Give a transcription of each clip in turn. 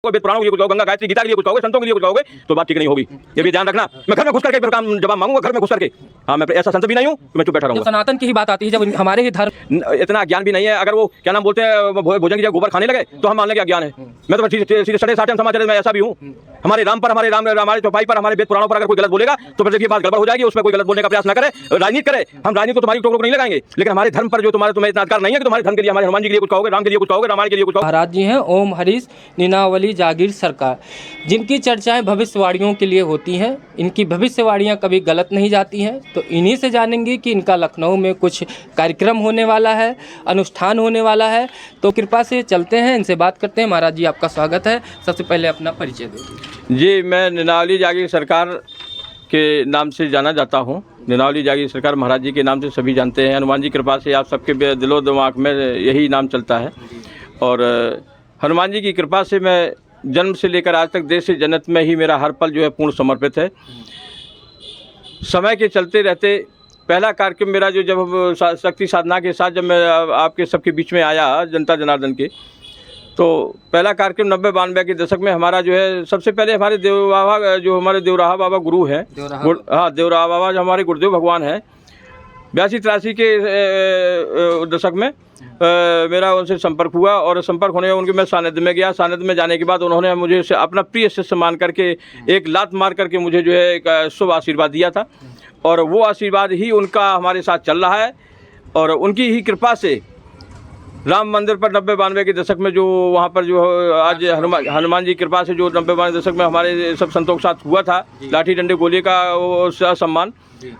पुराणों के लिए कुछ कहोगे, गंगा गायत्री गीता के लिए कुछ कहोगे, संतों के लिए कुछ कहोगे, तो बात ठीक नहीं होगी। ये भी ध्यान रखना। मैं घर में घुस करके काम जवाब मांगूंगा, घर में घुस करके। हाँ, मैं ऐसा संत भी नहीं हूँ कि मैं चुप बैठा रहूंगा। सनातन की ही बात आती है, जब हमारे ही धर्म इतना ज्ञान भी नहीं है। अगर वो क्या नाम बोलते हैं, भोजन की जगह गोबर खाने लगे तो हम मान लें क्या ज्ञान है। मैं तो सीधे साढ़े साठ समाचार में ऐसा भी हूँ। हमारे राम पर, हमारे चौपाई पर, हमारे वेद पुराणों पर अगर कोई गलत बोलेगा तो फिर देखिए बात गड़बड़ हो जाएगी। उसमें कोई गलत बोलने का प्रयास न करे, राजनीति करे। हम राजनीति को तुम्हारी टोक नहीं लगाएंगे, लेकिन हमारे धर्म पर जो तुम्हें इतना अधिकार नहीं है कि तुम्हारे धर्म के लिए, हमारे हनुमान जी के लिए कुछ कहोगे, राम के लिए कुछ कहोगे, रामायण के लिए कुछ कहोगे। महाराज जी हैं ओम हरीश नीनावली जागीर सरकार, जिनकी चर्चाएं भविष्यवाणियों के लिए होती हैं। इनकी भविष्यवाणियां कभी गलत नहीं जाती हैं। तो इन्हीं से जानेंगे कि इनका लखनऊ में कुछ कार्यक्रम होने वाला है, अनुष्ठान होने वाला है। तो कृपा से चलते हैं, इनसे बात करते हैं। महाराज जी, आपका स्वागत है। सबसे पहले अपना परिचय दीजिए। जी, मैं नीनावली जागीर सरकार के नाम से जाना जाता हूँ। नीनावली जागीर सरकार महाराज जी के नाम से सभी जानते हैं। हनुमान जी कृपा से आप सबके दिलो दिमाग में यही नाम चलता है। और हनुमान जी की कृपा से मैं जन्म से लेकर आज तक देश से जन्नत में ही मेरा हर पल जो है पूर्ण समर्पित है। समय के चलते रहते पहला कार्यक्रम मेरा जो जब शक्ति साधना के साथ जब मैं आपके सबके बीच में आया, जनता जनार्दन के, तो पहला कार्यक्रम 90-92 के दशक में हमारा जो है सबसे पहले हमारे देव बाबा, जो हमारे देवराहा बाबा गुरु हैं, हाँ देवराहा बाबा जो हमारे गुरुदेव भगवान हैं, 82-83 के दशक में मेरा उनसे संपर्क हुआ। और संपर्क होने उनके मैं सानिध्य में गया। सानिध्य में जाने के बाद उन्होंने मुझे अपना प्रिय शिष्य मान करके एक लात मार करके मुझे जो है एक शुभ आशीर्वाद दिया था। और वो आशीर्वाद ही उनका हमारे साथ चल रहा है। और उनकी ही कृपा से राम मंदिर पर 90-92 के दशक में जो वहाँ पर जो आज हनुमान जी कृपा से जो 90-92 दशक में हमारे सब संतों के साथ हुआ था, लाठी डंडे गोली का वो सम्मान,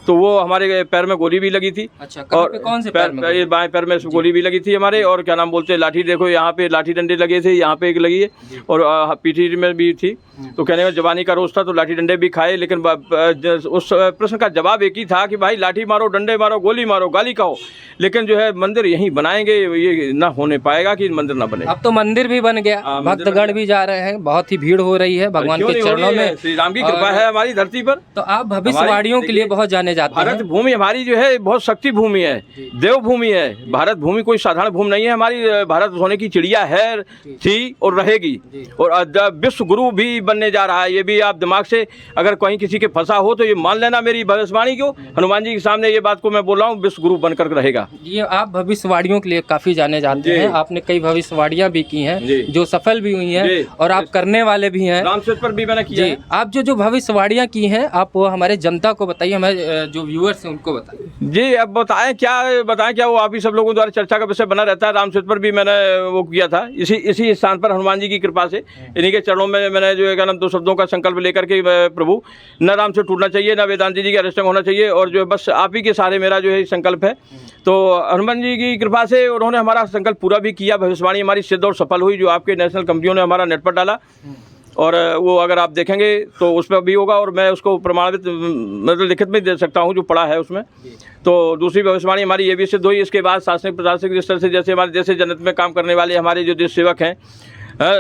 तो वो हमारे पैर में गोली भी लगी थी। अच्छा, और कौन से पैर में? बाएं पैर में गोली भी लगी थी हमारे। और क्या नाम बोलते हैं, लाठी देखो यहाँ पे लाठी डंडे लगे थे, यहाँ पे एक लगी है और पीठी में भी थी। तो कहने में जवानी का रोज था तो लाठी डंडे भी खाए, लेकिन उस प्रश्न का जवाब एक ही था कि भाई लाठी मारो, डंडे मारो, गोली मारो, गाली कहो, लेकिन जो है मंदिर यहीं बनाएंगे, ये ना होने पाएगा कि मंदिर ना बने। अब तो मंदिर भी बन गया, भक्तगण भी जा रहे हैं, बहुत ही भीड़ हो रही है भगवान के चरणों में। श्री राम की कृपा है हमारी धरती पर। तो आप भविष्यवाणियों के लिए बहुत जाने जाते हैं। भारत भूमि हमारी जो है बहुत शक्ति भूमि है, देव भूमि है। भारत भूमि कोई साधारण भूमि नहीं है हमारी। भारत सोने की चिड़िया है, थी और रहेगी। और विश्व गुरु भी बनने जा रहा है। ये भी आप दिमाग से अगर कहीं किसी के फंसा हो तो ये मान लेना मेरी भविष्यवाणी को। हनुमान जी के सामने ये बात को मैं बोल रहा हूँ, विश्व गुरु बनकर रहेगा। ये आप भविष्यवाणियों के लिए काफी जाने जाते हैं। आपने कई भविष्यवाणियां भी की हैं जो सफल भी हुई हैं, और आप करने वाले भी हैं। रामचरित पर भी मैंने किया है। आप जो भविष्यवाणियां की हैं, आप वो हमारे जनता को बताइए, हमारे जो व्यूअर्स हैं उनको बताइए। जी, अब बताएं क्या वो आप ही सब लोगों द्वारा चर्चा का विषय बना रहता है। रामचरित पर भी मैंने वो किया था, इसी स्थान पर हनुमान जी की कृपा से इन्हीं के चरणों में मैंने जो है क्या नाम 2 शब्दों का संकल्प लेकर के, प्रभु न राम से टूटना चाहिए, न वेदांत जी का अरिष्टंग होना चाहिए, और जो है बस आप ही के सहारे मेरा जो है संकल्प है। तो हनुमान जी की कृपा से उन्होंने हमारा संकल्प पूरा भी किया। भविष्यवाणी हमारी सिद्ध और सफल हुई, जो आपके नेशनल कंपनियों ने हमारा नेट पर डाला। और वो अगर आप देखेंगे तो उस पर भी होगा, और मैं उसको प्रमाणित मतलब लिखित में दे सकता हूँ जो पढ़ा है उसमें। तो दूसरी भविष्यवाणी हमारी ये भी सिद्ध हुई। इसके बाद शासनिक प्रशासनिक स्तर से जैसे हमारे देश से जन्नत में काम करने वाले हमारे जो देश सेवक हैं,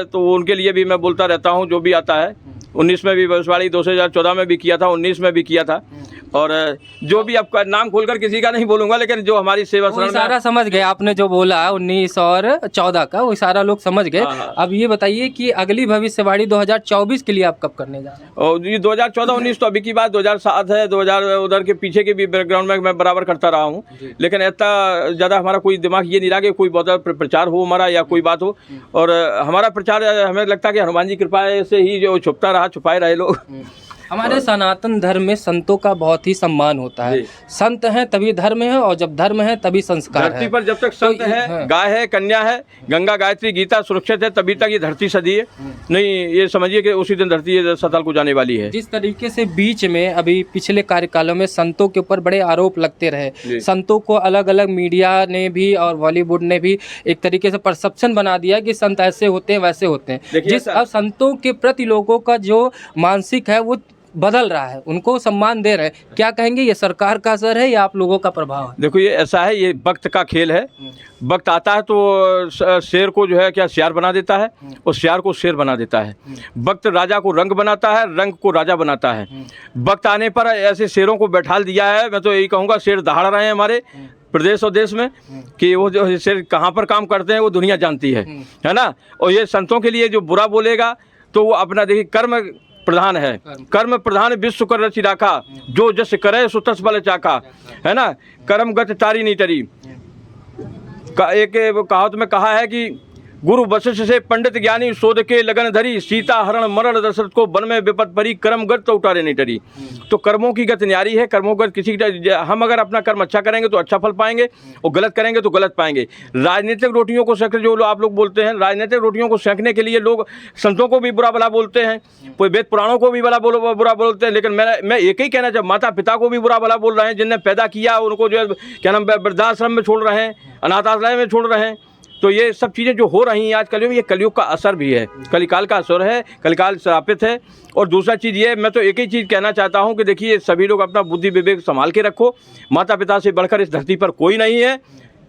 तो उनके लिए भी मैं बोलता रहता हूँ जो भी आता है। 19 में भी भविष्यवाणी, 2014 में भी किया था, 19 में भी किया था। और जो भी आपका नाम खोलकर किसी का नहीं बोलूंगा, लेकिन जो हमारी सेवा शरण सारा समझ गए आपने जो बोला 19 और 14 का, वो सारा लोग समझ गए। अब ये बताइए कि अगली भविष्यवाणी 2024 के लिए आप कब करने जा रहे हैं? और ये 2014-19 तो अभी की बात, 2007 है, 2000 उधर के पीछे के भी बैकग्राउंड में मैं बराबर करता रहा हूँ। लेकिन इतना ज़्यादा हमारा कोई दिमाग ये नहीं रहा कि कोई बहुत प्रचार हो हमारा या कोई बात हो। और हमारा प्रचार हमें लगता है कि हनुमान जी कृपा से ही जो छुपता रहा, छुपाए रहे लोग। हमारे सनातन धर्म में संतों का बहुत ही सम्मान होता है। संत हैं तभी धर्म है, और जब धर्म है तभी संस्कार है। धरती पर जब तक संत है, गाय है, कन्या है, गंगा गायत्री गीता सुरक्षित है, तभी तक ये धरती सदी है। नहीं, ये समझिए कि उसी दिन धरती सतल को जाने वाली है। जिस तरीके से बीच में अभी पिछले कार्यकालों में संतों के ऊपर बड़े आरोप लगते रहे, संतों को अलग अलग मीडिया ने भी और बॉलीवुड ने भी एक तरीके से परसेप्शन बना दिया कि संत ऐसे होते हैं, वैसे होते हैं। जिस अब संतों के प्रति लोगों का जो मानसिक है वो बदल रहा है, उनको सम्मान दे रहे हैं। क्या कहेंगे, ये सरकार का असर है या आप लोगों का प्रभाव है? देखो, ये ऐसा है, ये वक्त का खेल है। वक्त आता है तो शेर को जो है क्या सियार बना देता है, और सियार को शेर बना देता है। वक्त राजा को रंग बनाता है, रंग को राजा बनाता है। वक्त आने पर ऐसे शेरों को बैठाल दिया है। मैं तो यही कहूँगा, शेर दहाड़ रहे हैं हमारे, प्रदेश और देश में कि वो जो सिर कहाँ पर काम करते हैं वो दुनिया जानती है ना। और ये संतों के लिए जो बुरा बोलेगा तो वो अपना देखिए कर्म प्रधान है, कर्म प्रधान विश्व कर रचि राखा, जो जस करे सो तस बल चाका, है ना। कर्म गत तारी नहीं टरी। एक कहावत में कहा है कि गुरु वशिष्ठ से पंडित ज्ञानी शोध के लगन धरी, सीता हरण मरण दशरथ को वन में विपत परी, कर्म गत तो उतारे नहीं टरी। तो कर्मों की गत न्यारी है, कर्मों गत किसी हम अगर अपना कर्म अच्छा करेंगे तो अच्छा फल पाएंगे और गलत करेंगे तो गलत पाएंगे। राजनीतिक रोटियों को सेंक जो आप लोग बोलते हैं, राजनीतिक रोटियों को सेंकने के लिए लोग संतों को भी बुरा भला बोलते हैं, कोई वेद पुराणों को भी बुरा बोलते हैं। लेकिन मैं एक ही कहना चाहता, माता पिता को भी बुरा भला बोल रहे हैं, जिनने पैदा किया उनको जो है क्या नाम वृद्धाश्रम में छोड़ रहे हैं, अनाथालय में छोड़ रहे हैं। तो ये सब चीज़ें जो हो रही हैं आज कलयुग में, ये कलयुग का असर भी है, कलिकाल का असर है, कलिकाल श्रापित है। और दूसरा चीज़ ये, मैं तो एक ही चीज़ कहना चाहता हूँ कि देखिए सभी लोग अपना बुद्धि विवेक संभाल के रखो। माता पिता से बढ़कर इस धरती पर कोई नहीं है,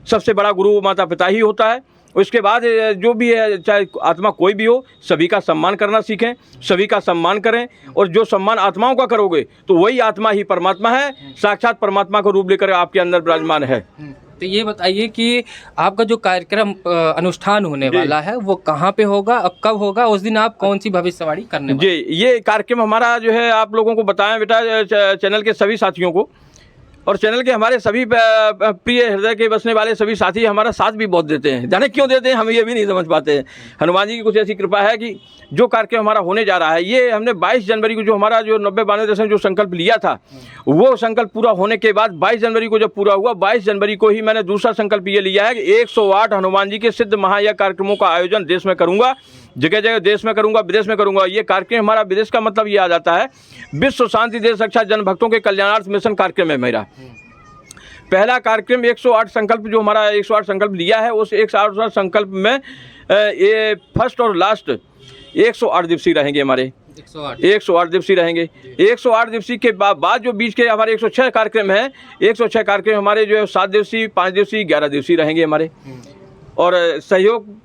सबसे बड़ा गुरु माता पिता ही होता है। उसके बाद जो भी है, चाहे आत्मा कोई भी हो, सभी का सम्मान करना सीखें, सभी का सम्मान करें। और जो सम्मान आत्माओं का करोगे तो वही आत्मा ही परमात्मा है, साक्षात परमात्मा को रूप लेकर आपके अंदर विराजमान है। तो ये बताइए कि आपका जो कार्यक्रम अनुष्ठान होने वाला है वो कहाँ पे होगा, अब कब होगा, उस दिन आप कौन सी भविष्यवाणी करने वाले? जी, ये कार्यक्रम हमारा जो है आप लोगों को बताएं बेटा, चैनल के सभी साथियों को और चैनल के हमारे सभी प्रिय हृदय के बसने वाले सभी साथी हमारा साथ भी बहुत देते हैं। जाने क्यों देते हैं हम ये भी नहीं समझ पाते हैं। हनुमान जी की कुछ ऐसी कृपा है कि जो कार्यक्रम हमारा होने जा रहा है, ये हमने 22 जनवरी को जो हमारा जो 90-92 जो संकल्प लिया था, वो संकल्प पूरा होने के बाद 22 जनवरी को जब पूरा हुआ, 22 जनवरी को ही मैंने दूसरा संकल्प ये लिया है कि 108 हनुमान जी के सिद्ध महायज्ञ कार्यक्रमों का आयोजन देश में करूँगा, जगह जगह देश में करूँगा, विदेश में करूँगा। ये कार्यक्रम हमारा विदेश का मतलब ये आ जाता है विश्व शांति देश रक्षा जन भक्तों के कल्याणार्थ मिशन कार्यक्रम है मेरा। पहला कार्यक्रम 108 संकल्प जो हमारा 108 संकल्प लिया है, उस 108 संकल्प में ये फर्स्ट और लास्ट 108 दिवसीय रहेंगे हमारे, 108 दिवसीय रहेंगे। 108 दिवसीय के बाद जो बीच के हमारे 106 कार्यक्रम हैं, 106 कार्यक्रम हमारे जो है 7 दिवसीय, 5 दिवसीय, 11 दिवसीय रहेंगे हमारे। और सहयोग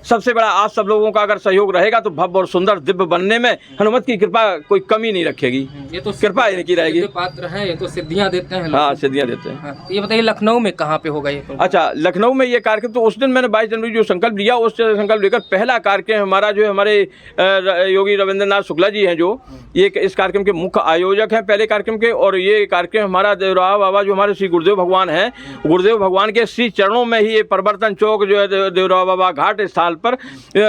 सबसे बड़ा आप सब लोगों का अगर सहयोग रहेगा तो भव्य और सुंदर दिव्य बनने में हनुमत की कृपा कोई कमी नहीं रखेगी। ये तो कृपा इनकी रहेगी। पात्र हैं, ये तो सिद्धियां देते हैं। हाँ, सिद्धियां देते हैं। हाँ, ये बताइए लखनऊ में कहाँ पे होगा ये? अच्छा, लखनऊ में ये कार्यक्रम, तो उस दिन मैंने 22 जनवरी जो संकल्प लिया, उस संकल्प लेकर पहला कार्यक्रम हमारा जो है हमारे योगी रविंद्रनाथ शुक्ला जी हैं, जो ये इस कार्यक्रम के मुख्य आयोजक हैं पहले कार्यक्रम के। और ये कार्यक्रम हमारा देवराव बाबा जो हमारे श्री गुरुदेव भगवान हैं, गुरुदेव भगवान के श्री चरणों में ही ये परिवर्तन चौक जो है देवराव बाबा घाट स्थल पर,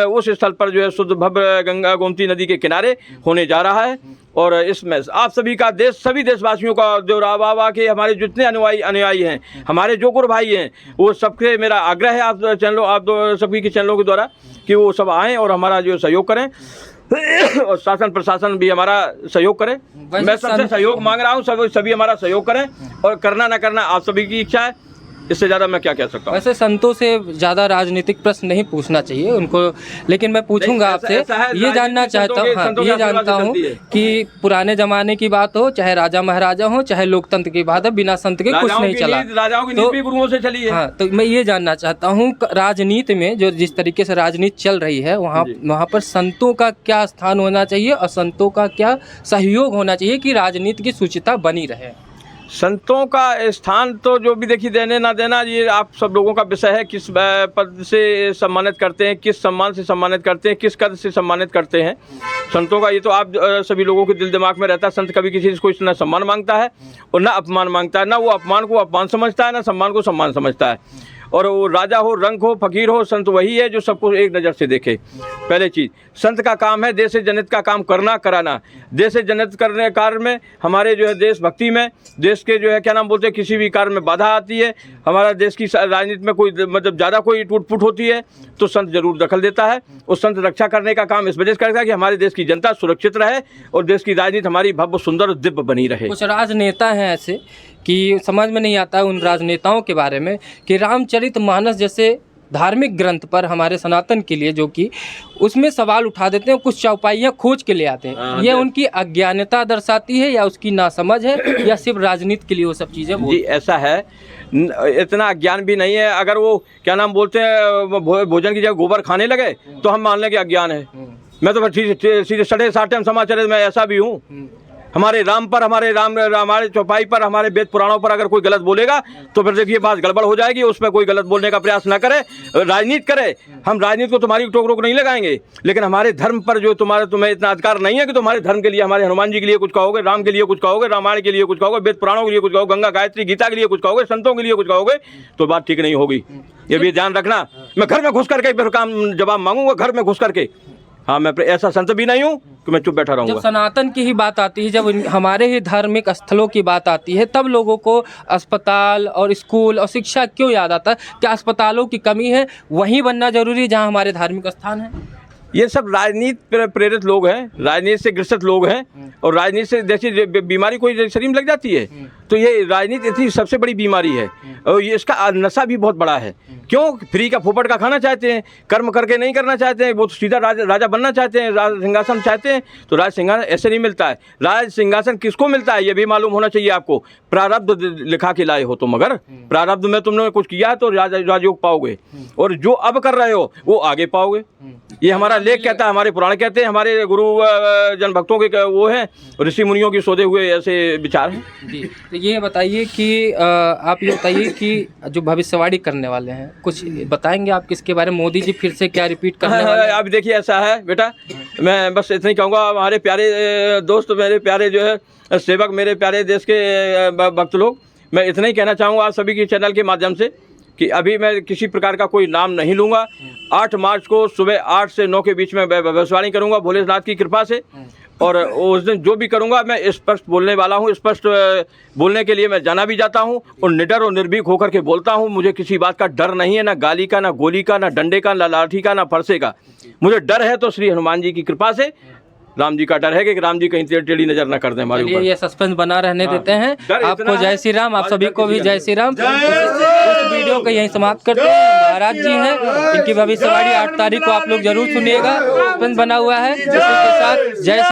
उस स्थल पर जो है शुद्ध भव्य गंगा गोमती नदी के किनारे होने जा रहा है। और इसमें आप सभी का देश, सभी देशवासियों का, देवराव बाबा के हमारे जितने अनुयायी हैं, हमारे जो गुरु भाई हैं, वो सबके मेरा आग्रह है आप सभी के चैनलों के द्वारा कि वो सब आएँ और हमारा जो सहयोग करें और शासन प्रशासन भी हमारा सहयोग करे। मैं सबसे सहयोग मांग रहा हूँ, सभी हमारा सहयोग करें और करना ना करना आप सभी की इच्छा है, इससे ज़्यादा मैं क्या कह सकता हूँ। वैसे संतों से ज़्यादा राजनीतिक प्रश्न नहीं पूछना चाहिए उनको, लेकिन मैं पूछूंगा आपसे, ये जानना चाहता हूँ, हाँ, ये जानता हूँ कि पुराने ज़माने की बात हो, चाहे राजा महाराजा हो, चाहे लोकतंत्र की बात है, बिना संत के कुछ नहीं चला। राजाओं की नीति भी गुरुओं से चली है। हाँ, तो मैं ये जानना चाहता हूँ राजनीति में जो जिस तरीके से राजनीति चल रही है, वहाँ पर संतों का क्या स्थान होना चाहिए और संतों का क्या सहयोग होना चाहिए कि राजनीति की शुचिता बनी रहे? संतों का स्थान तो जो भी देखिए देने ना देना ये आप सब लोगों का विषय है। किस पद से सम्मानित करते हैं, किस सम्मान से सम्मानित करते हैं, किस कद से सम्मानित करते हैं संतों का, ये तो आप सभी लोगों के दिल दिमाग में रहता है। संत कभी किसी को ना सम्मान मांगता है और ना अपमान मांगता है, ना वो अपमान को अपमान समझता है, ना सम्मान को सम्मान समझता है। और वो राजा हो, रंक हो, फकीर हो, संत वही है जो सबको एक नज़र से देखे। पहले चीज़, संत का काम है देश से जनहित का काम करना कराना। देश से जनहित करने कार्य में हमारे जो है देशभक्ति में, देश के जो है क्या नाम बोलते हैं, किसी भी कार्य में बाधा आती है, हमारा देश की राजनीति में कोई मतलब ज़्यादा कोई टूट फूट होती है तो संत जरूर दखल देता है। और संत रक्षा करने का काम इस वजह से करता है कि हमारे देश की जनता सुरक्षित रहे और देश की राजनीति हमारी भव्य सुंदर और दिव्य बनी रहे। कुछ राजनेता हैं ऐसे कि समझ में नहीं आता है उन राजनेताओं के बारे में कि रामचरितमानस जैसे धार्मिक ग्रंथ पर हमारे सनातन के लिए जो कि उसमें सवाल उठा देते हैं, कुछ चौपाइयाँ खोज के ले आते हैं। ये उनकी अज्ञानता दर्शाती है या उसकी नासमझ है या सिर्फ राजनीति के लिए वो सब चीज़ें? जी ऐसा है, इतना अज्ञान भी नहीं है। अगर वो क्या नाम बोलते हैं भोजन की जगह गोबर खाने लगे तो हम मान लें कि अज्ञान है। मैं तो सीधे सड़े साटे हम समाचार में ऐसा भी हूँ, हमारे राम पर, हमारे चौपाई पर, हमारे वेद पुराणों पर अगर कोई गलत बोलेगा तो फिर देखिए बात गड़बड़ हो जाएगी। उस पर कोई गलत बोलने का प्रयास ना करे, राजनीति करे। हम राजनीति को तुम्हारी टोक रोक नहीं लगाएंगे, लेकिन हमारे धर्म पर जो तुम्हें इतना अधिकार नहीं है कि तुम्हारे धर्म के लिए, हमारे हनुमान जी के लिए कुछ कहोगे, राम के लिए कुछ कहोगे, रामायण के लिए कुछ कहोगे, वेद पुराणों के लिए कुछ कहोगे, गंगा गायत्री गीता के लिए कुछ कहोगे, संतों के लिए कुछ कहोगे, तो बात ठीक नहीं होगी। ये भी ध्यान रखना। मैं घर में घुस करके फिर काम जवाब मांगूंगा, घर में घुस करके। हाँ, मैं ऐसा संत भी नहीं हूँ कि मैं चुप बैठा रहूँगा। जब सनातन की ही बात आती है, जब हमारे ही धार्मिक स्थलों की बात आती है, तब लोगों को अस्पताल और स्कूल और शिक्षा क्यों याद आता है? क्या अस्पतालों की कमी है? वहीं बनना जरूरी है जहाँ हमारे धार्मिक स्थान है? ये सब राजनीति प्रेरित लोग हैं, राजनीति से ग्रसित लोग हैं, और राजनीति से जैसी बीमारी कोई शरीर में लग जाती है, तो ये राजनीति इतनी सबसे बड़ी बीमारी है, और ये इसका नशा भी बहुत बड़ा है। क्यों? फ्री का फोपट का खाना चाहते हैं, कर्म करके नहीं करना चाहते हैं, वो तो सीधा राजा बनना चाहते हैं, राज सिंहासन चाहते हैं। तो राज सिंहासन ऐसे नहीं मिलता है। राज सिंहासन किसको मिलता है ये भी मालूम होना चाहिए आपको। प्रारब्ध लिखा के लाए हो तुम, अगर प्रारब्ध में तुमने कुछ किया है तो राजयोग पाओगे, और जो अब कर रहे हो वो आगे पाओगे। ये हमारा लेख कहता है, हमारे पुराण कहते हैं, हमारे गुरु जन भक्तों के वो हैं, ऋषि मुनियों की सोधे हुए ऐसे विचार हैं जी। तो ये बताइए कि आप ये बताइए कि जो भविष्यवाणी करने वाले हैं, कुछ बताएंगे आप किसके बारे में? मोदी जी फिर से क्या रिपीट करने वाले हैं? अब देखिए ऐसा है बेटा, मैं बस इतना ही कहूँगा, हमारे प्यारे दोस्त, मेरे प्यारे जो है सेवक, मेरे प्यारे देश के भक्त लोग, मैं इतना ही कहना चाहूँगा आप सभी के चैनल के माध्यम से कि अभी मैं किसी प्रकार का कोई नाम नहीं लूँगा। 8 मार्च को सुबह 8 से 9 के बीच में भविष्यवाणी करूँगा भोलेनाथ की कृपा से, और उस दिन जो भी करूँगा मैं स्पष्ट बोलने वाला हूँ। स्पष्ट बोलने के लिए मैं जाना भी जाता हूँ, और निडर और निर्भीक होकर के बोलता हूँ। मुझे किसी बात का डर नहीं है, ना गाली का, ना गोली का, ना डंडे का, ना लाठी का, ना फरसे का। मुझे डर है तो श्री हनुमान जी की कृपा से, राम जी का डर है कि राम जी कहीं टेढ़ी नजर ना कर दें हमारे ऊपर। ये सस्पेंस बना रहने देते हैं। आपको जय श्री राम, आप सभी को भी जय श्री राम। इस वीडियो को यहीं समाप्त करते हैं। महाराज जी हैं, इनकी भविष्यवाणी 8 तारीख को आप लोग जरूर सुनिएगा। सस्पेंस बना हुआ है। इसी के साथ जय